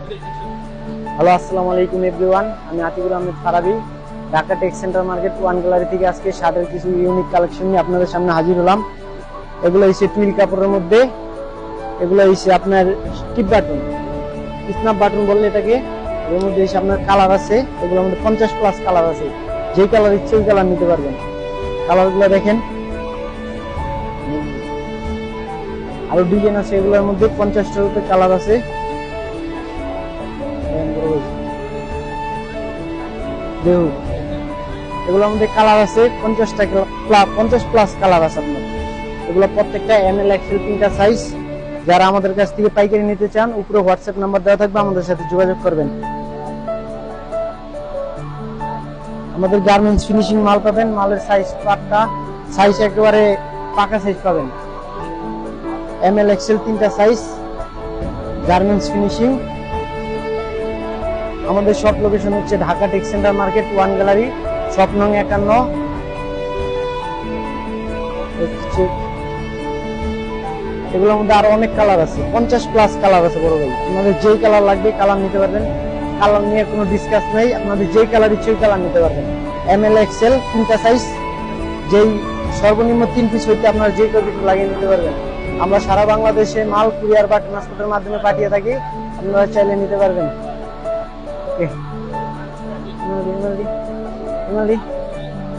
Hello, আসসালামু আলাইকুম everyone. আমি Atikur Ahmed Farabi, Dhaka tech center market one gallery থেকে আজকে শার্টের কিছু ইউনিক কালেকশন নিয়ে আপনাদের সামনে হাজির হলাম। এগুলো হচ্ছে টুইল কাপড়ের মধ্যে, এগুলো হচ্ছে আপনার টিপ বাটন, স্ন্যাপ বাটন বললে এটাকে। এর মধ্যে হচ্ছে আপনার কালার আছে, এগুলোর মধ্যে 50+ কালার আছে। যেই কালার ইচ্ছে ওই কালার নিতে পারবেন। কালারগুলো দেখেন, আরো ডিজাইন আছে। এগুলোর মধ্যে 50টার উপরে কালার আছে। এগুলোর মধ্যে কালার আছে 50+ কালার আছে আপনার। এগুলো প্রত্যেকটা ML XL 3টা সাইজ। যারা আমাদের কাছ থেকে পাইকারি নিতে চান, উপরে হোয়াটসঅ্যাপ নাম্বার দেওয়া থাকবে, আমাদের সাথে যোগাযোগ করবেন। আমাদের গার্মেন্টস ফিনিশিং মাল পাবেন, মালের সাইজ পাক্কা, সাইজ একেবারে পাকা সাইজ পাবেন। ML XL 3টা সাইজ, গার্মেন্টস ফিনিশিং। আমাদের শপ লোকেশন হচ্ছে Dhaka tech center market one gallery, shop নং 51। এগুলোর মধ্যে আরো অনেক কালার আছে, 50+ কালার আছে বড় ভাই। আপনাদের যেই কালার লাগবে কালার নিতে পারবেন, কালার নিয়ে কোনো ডিসকাস নেই। আপনাদের যেই কালার ইচ্ছে ওই কালার নিতে পারবেন। ML XL 3টা সাইজ, যেই সর্বনিম্ন 3 পিস হইতে আপনার যে কোনো কিছু লাগিয়ে নিতে পারবেন। আমরা সারা বাংলাদেশে মাল কুরিয়ার বা ট্রান্সপোর্টের মাধ্যমে পাঠিয়ে থাকি, আপনারা চাইলে নিতে পারবেন।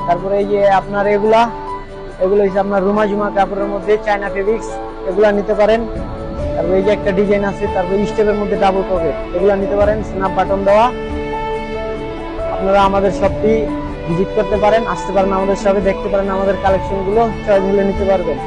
তারপরে এই যে আপনার এগুলো হচ্ছে আপনার রুমা জুমা কাপড়ের মধ্যে চায়না ফেব্রিক্স, এগুলা নিতে পারেন। তারপরে এই যে একটা ডিজাইন আছে, তারপরে স্টেপের মধ্যে ডাবল পকেট, এগুলা নিতে পারেন, স্ন্যাপ বাটন দেওয়া। আপনারা আমাদের শপটি ভিজিট করতে পারেন, আসতে পারেন আমাদের শপে, দেখতে পারেন আমাদের কালেকশন গুলো, চয়েস হলে নিতে পারবেন।